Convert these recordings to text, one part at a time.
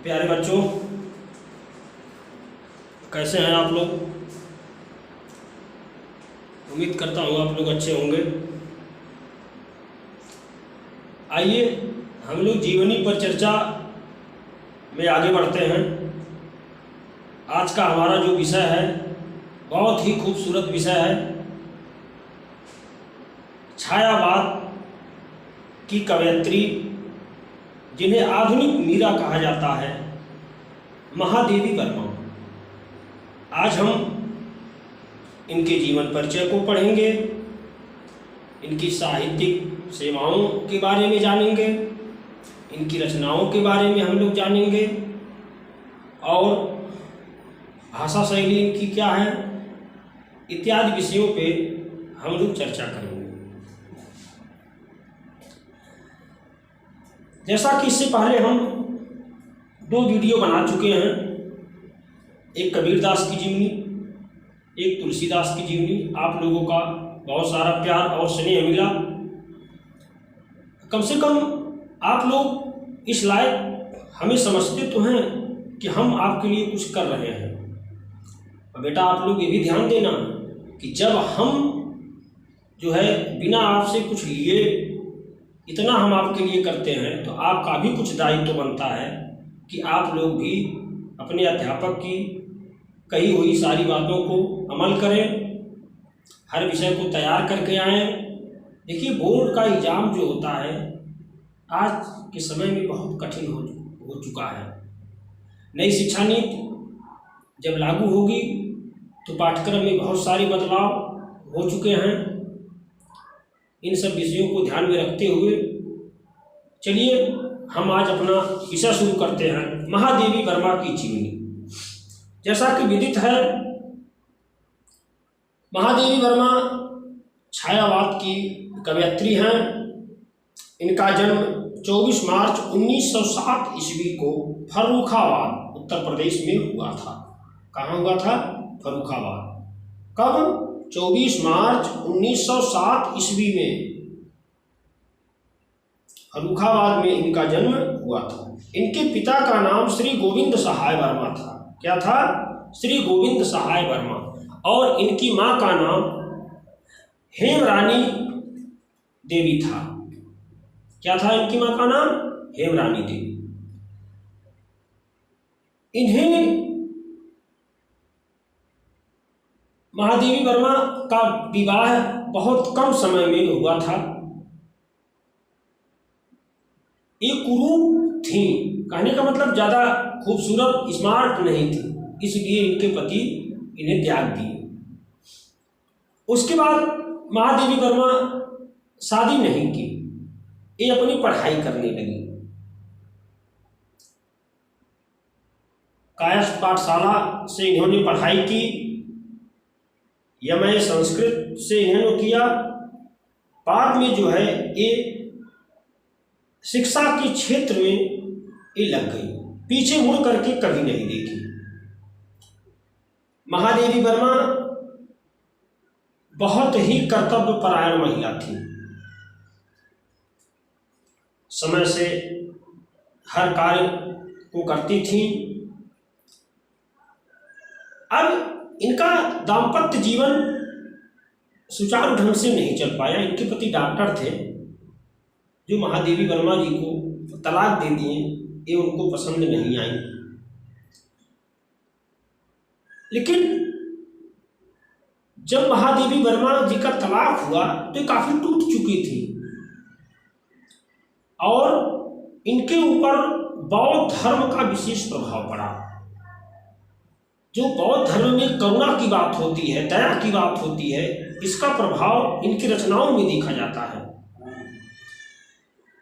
प्यारे बच्चों, कैसे हैं आप लोग। उम्मीद करता हूँ आप लोग अच्छे होंगे। आइए हम लोग जीवनी पर चर्चा में आगे बढ़ते हैं। आज का हमारा जो विषय है बहुत ही खूबसूरत विषय है। छायावाद की कवयित्री, जिन्हें आधुनिक मीरा कहा जाता है, महादेवी वर्मा। आज हम इनके जीवन परिचय को पढ़ेंगे, इनकी साहित्यिक सेवाओं के बारे में जानेंगे, इनकी रचनाओं के बारे में हम लोग जानेंगे और भाषा शैली इनकी क्या है इत्यादि विषयों पे हम लोग चर्चा करेंगे। जैसा कि इससे पहले हम 2 वीडियो बना चुके हैं, एक कबीरदास की जीवनी, एक तुलसीदास की जीवनी। आप लोगों का बहुत सारा प्यार और स्नेह मिला। कम से कम आप लोग इस लायक हमें समझते तो हैं कि हम आपके लिए कुछ कर रहे हैं। और बेटा आप लोग ये भी ध्यान देना कि जब हम जो है बिना आपसे कुछ लिए इतना हम आपके लिए करते हैं, तो आपका भी कुछ दायित्व बनता है कि आप लोग भी अपने अध्यापक की कही हुई सारी बातों को अमल करें, हर विषय को तैयार करके आएँ। देखिए, बोर्ड का एग्ज़ाम जो होता है आज के समय में बहुत कठिन हो चुका है। नई शिक्षा नीति जब लागू होगी तो पाठ्यक्रम में बहुत सारे बदलाव हो चुके हैं। इन सब विषयों को ध्यान में रखते हुए चलिए हम आज अपना विषय शुरू करते हैं, महादेवी वर्मा की जीवनी। जैसा कि विदित है, महादेवी वर्मा छायावाद की कवयित्री हैं। इनका जन्म 24 मार्च 1907 ईस्वी को फर्रुखाबाद उत्तर प्रदेश में हुआ था। कहाँ हुआ था? फर्रुखाबाद। कब? 24 मार्च 1907 ईस्वी में फर्रुखाबाद में इनका जन्म हुआ था। इनके पिता का नाम श्री गोविंद सहाय वर्मा था। क्या था? श्री गोविंद सहाय वर्मा। और इनकी माँ का नाम हेमरानी देवी था। क्या था इनकी माँ का नाम? हेमरानी देवी। इन्हें महादेवी वर्मा का विवाह बहुत कम समय में हुआ था। एक कुरूप थी, कहने का मतलब ज़्यादा खूबसूरत स्मार्ट नहीं थी, इसलिए इनके पति इन्हें त्याग दिए। उसके बाद महादेवी वर्मा शादी नहीं की, ये अपनी पढ़ाई करने लगी। कायस्थ पाठशाला से इन्होंने पढ़ाई की, यमय संस्कृत से इन्होंने किया। बाद में जो है ये शिक्षा के क्षेत्र में ये लग गई, पीछे मुड़ करके कभी नहीं देखी। महादेवी वर्मा बहुत ही कर्तव्यपरायण महिला थी। समय से हर कार्य को करती थी। अब इनका दाम्पत्य जीवन सुचारू ढंग से नहीं चल पाया। इनके पति डॉक्टर थे जो महादेवी वर्मा जी को तलाक दे दिए, ये उनको पसंद नहीं आई। लेकिन जब महादेवी वर्मा जी का तलाक हुआ तो काफी टूट चुकी थी और इनके ऊपर बौद्ध धर्म का विशेष प्रभाव पड़ा। जो बौद्ध धर्म में करुणा की बात होती है, दया की बात होती है, इसका प्रभाव इनकी रचनाओं में देखा जाता है।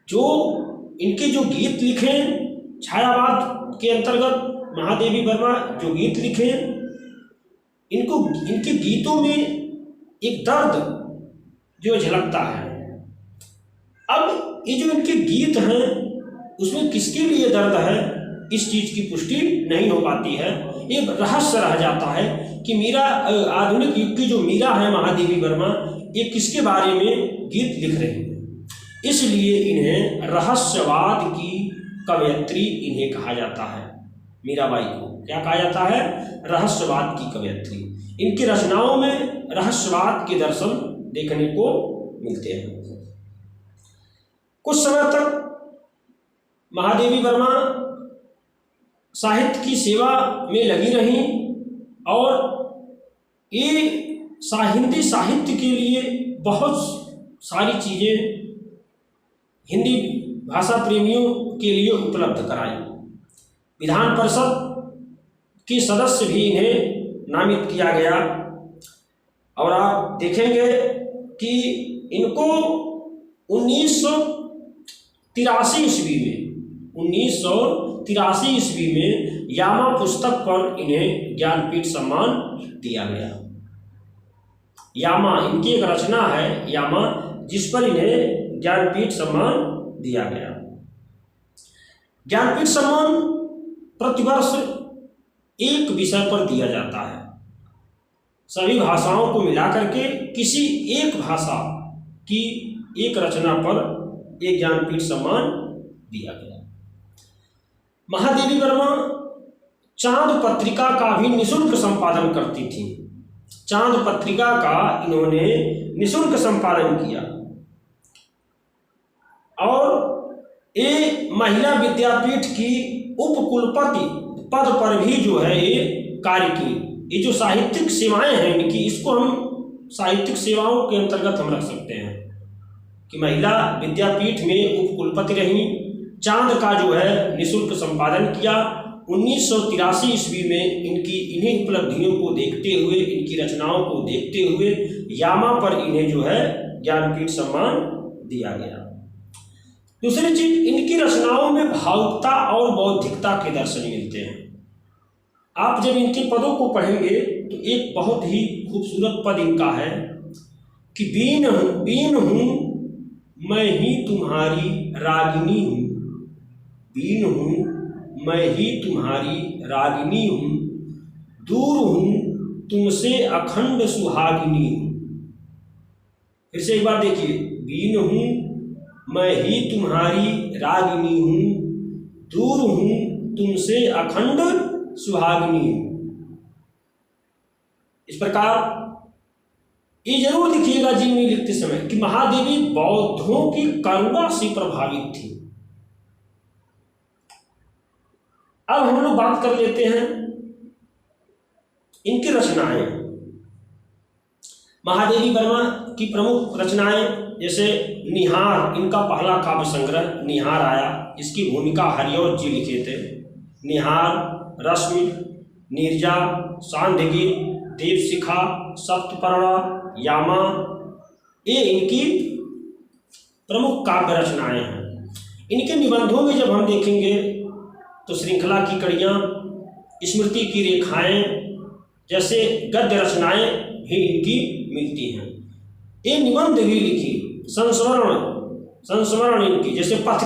जो इनके जो गीत लिखे छायावाद के अंतर्गत महादेवी वर्मा जो गीत लिखे, इनके गीतों में एक दर्द जो झलकता है। अब ये जो इनके गीत हैं उसमें किसके लिए दर्द है, इस चीज की पुष्टि नहीं हो पाती है। ये रहस्य रह जाता है कि मीरा, आधुनिक युग की जो मीरा है महादेवी वर्मा, ये किसके बारे में गीत लिख रही है। इसलिए इन्हें रहस्यवाद की कवयित्री इन्हें कहा जाता है। मीराबाई को क्या कहा जाता है? रहस्यवाद की कवयित्री। इनकी रचनाओं में रहस्यवाद के दर्शन देखने को मिलते हैं। कुछ समय तक महादेवी वर्मा साहित्य की सेवा में लगी रहीं और ये हिंदी साहित्य के लिए बहुत सारी चीज़ें हिंदी भाषा प्रेमियों के लिए उपलब्ध कराई। विधान परिषद के सदस्य भी इन्हें नामित किया गया और आप देखेंगे कि इनको 1983 ईस्वी में यामा पुस्तक पर इन्हें ज्ञानपीठ सम्मान दिया गया। यामा इनकी एक रचना है, यामा, जिस पर इन्हें ज्ञानपीठ सम्मान दिया गया। ज्ञानपीठ सम्मान प्रतिवर्ष एक विषय पर दिया जाता है। सभी भाषाओं को मिलाकर के किसी एक भाषा की एक रचना पर एक ज्ञानपीठ सम्मान दिया गया। महादेवी वर्मा चांद पत्रिका का भी निःशुल्क संपादन करती थी। चांद पत्रिका का इन्होंने निःशुल्क संपादन किया और ये महिला विद्यापीठ की उपकुलपति पद पर भी जो है ये कार्य की। ये जो साहित्यिक सेवाएं हैं इनकी, इसको हम साहित्यिक सेवाओं के अंतर्गत हम रख सकते हैं कि महिला विद्यापीठ में उपकुलपति रहीं, चांद का जो है निःशुल्क संपादन किया। 1983 ईस्वी में इन्हीं उपलब्धियों को देखते हुए, इनकी रचनाओं को देखते हुए यामा पर इन्हें जो है ज्ञानपीठ सम्मान दिया गया। दूसरी चीज, इनकी रचनाओं में भावुकता और बौद्धिकता के दर्शन मिलते हैं। आप जब इनके पदों को पढ़ेंगे तो एक बहुत ही खूबसूरत पद इनका है कि बीन हूँ मैं ही तुम्हारी रागिनी हूँ, बीन हूँ मैं ही तुम्हारी रागिनी हूँ, दूर हूँ तुमसे अखंड सुहागिनी हूँ। फिर से एक बार देखिए, बीन हूँ मैं ही तुम्हारी रागिनी हूँ, दूर हूँ तुमसे अखंड सुहागिनी हूँ। इस प्रकार ये जरूर लिखिएगा जीवनी लिखते समय कि महादेवी बौद्धों की करुणा से प्रभावित थी। अब हम लोग बात कर लेते हैं इनकी रचनाएं। महादेवी वर्मा की प्रमुख रचनाएं जैसे निहार, इनका पहला काव्य संग्रह निहार आया, इसकी भूमिका हरिऔध जी लिखे थे। निहार, रश्मि, नीरजा, सांध्यगिरि, दीपशिखा, सप्तपर्णा, यामा, ये इनकी प्रमुख काव्य रचनाएं हैं। इनके निबंधों में जब हम देखेंगे तो श्रृंखला की कड़ियाँ, स्मृति की रेखाएं जैसे गद्य रचनाएं भी इनकी मिलती हैं। ये निबंध भी लिखी, संस्मरण इनकी जैसे पथ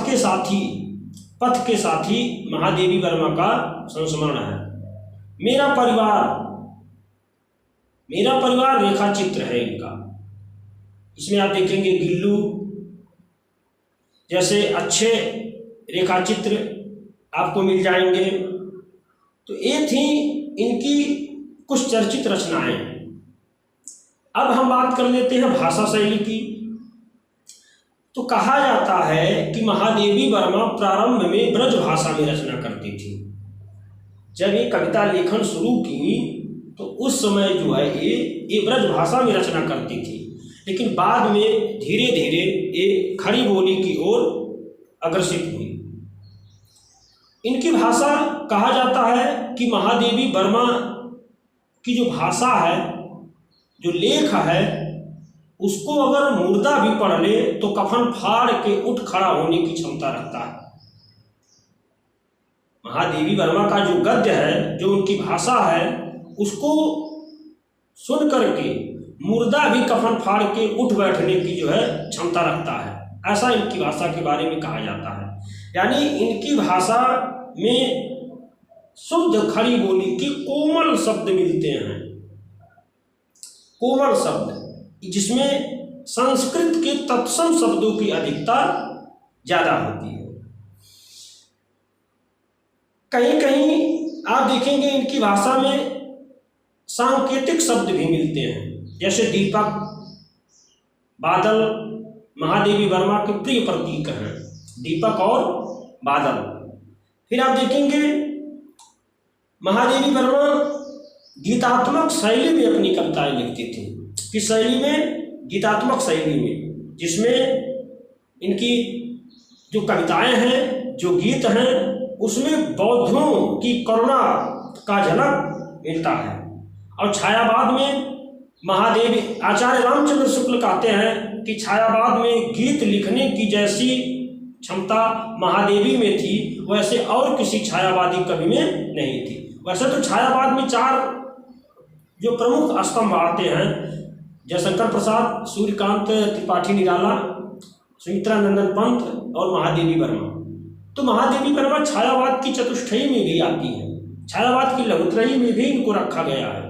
के साथी महादेवी वर्मा का संस्मरण है। मेरा परिवार रेखा चित्र है इनका। इसमें आप देखेंगे गिल्लू जैसे अच्छे रेखा चित्र आपको मिल जाएंगे। तो ये थी इनकी कुछ चर्चित रचनाएं। अब हम बात कर लेते हैं भाषा शैली की। तो कहा जाता है कि महादेवी वर्मा प्रारंभ में ब्रज भाषा में रचना करती थी। जब ये कविता लेखन शुरू की तो उस समय जो है ये ब्रज भाषा में रचना करती थी, लेकिन बाद में धीरे धीरे ये खड़ी बोली की ओर अग्रसित हुई। इनकी भाषा कहा जाता है कि महादेवी वर्मा की जो भाषा है, जो लेख है, उसको अगर मुर्दा भी पढ़ ले तो कफन फाड़ के उठ खड़ा होने की क्षमता रखता है। महादेवी वर्मा का जो गद्य है, जो उनकी भाषा है, उसको सुन करके मुर्दा भी कफन फाड़ के उठ बैठने की जो है क्षमता रखता है। ऐसा इनकी भाषा के बारे में कहा जाता है। यानी इनकी भाषा में शुद्ध खड़ी बोली के कोमल शब्द मिलते हैं, कोमल शब्द, जिसमें संस्कृत के तत्सम शब्दों की अधिकता ज़्यादा होती है। कहीं कहीं आप देखेंगे इनकी भाषा में सांकेतिक शब्द भी मिलते हैं, जैसे दीपक, बादल महादेवी वर्मा के प्रिय प्रतीक हैं, दीपक और बादल। फिर आप देखेंगे महादेवी वर्मा गीतात्मक शैली में अपनी कविताएं लिखती थी। किस शैली में? गीतात्मक शैली में, जिसमें इनकी जो कविताएं हैं, जो गीत हैं, उसमें बौद्धों की करुणा का झलक मिलता है। और छायावाद में महादेवी, आचार्य रामचंद्र शुक्ल कहते हैं कि छायावाद में गीत लिखने की जैसी क्षमता महादेवी में थी, वैसे और किसी छायावादी कवि में नहीं थी। वैसे तो छायावाद में 4 जो प्रमुख स्तंभ आते हैं, जयशंकर प्रसाद, सूर्यकांत त्रिपाठी निराला, सुमित्रा नंदन पंत और महादेवी वर्मा। तो महादेवी वर्मा छायावाद की चतुष्टयी में भी आती है, छायावाद की लघुत्रयी में भी इनको रखा गया है।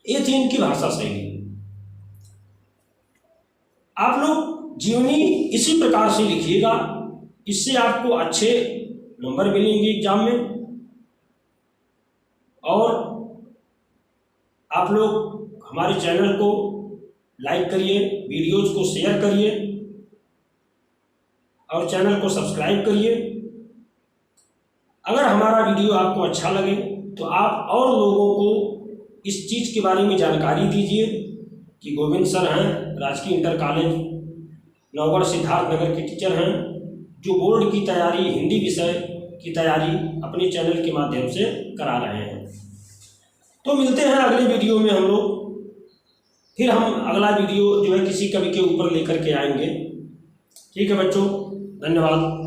ये थी इनकी भाषा शैली। आप लोग जीवनी इसी प्रकार से लिखिएगा, इससे आपको अच्छे नंबर मिलेंगे एग्जाम में। और आप लोग हमारे चैनल को लाइक करिए, वीडियोज को शेयर करिए और चैनल को सब्सक्राइब करिए। अगर हमारा वीडियो आपको अच्छा लगे तो आप और लोगों को इस चीज़ के बारे में जानकारी दीजिए कि गोविंद सर हैं, राजकीय इंटर कॉलेज नौगढ़ सिद्धार्थ नगर के टीचर हैं, जो बोर्ड की तैयारी, हिंदी विषय की तैयारी अपने चैनल के माध्यम से करा रहे हैं। तो मिलते हैं अगले वीडियो में हम लोग। फिर हम अगला वीडियो जो है किसी कवि के ऊपर लेकर के आएंगे। ठीक है बच्चों, धन्यवाद।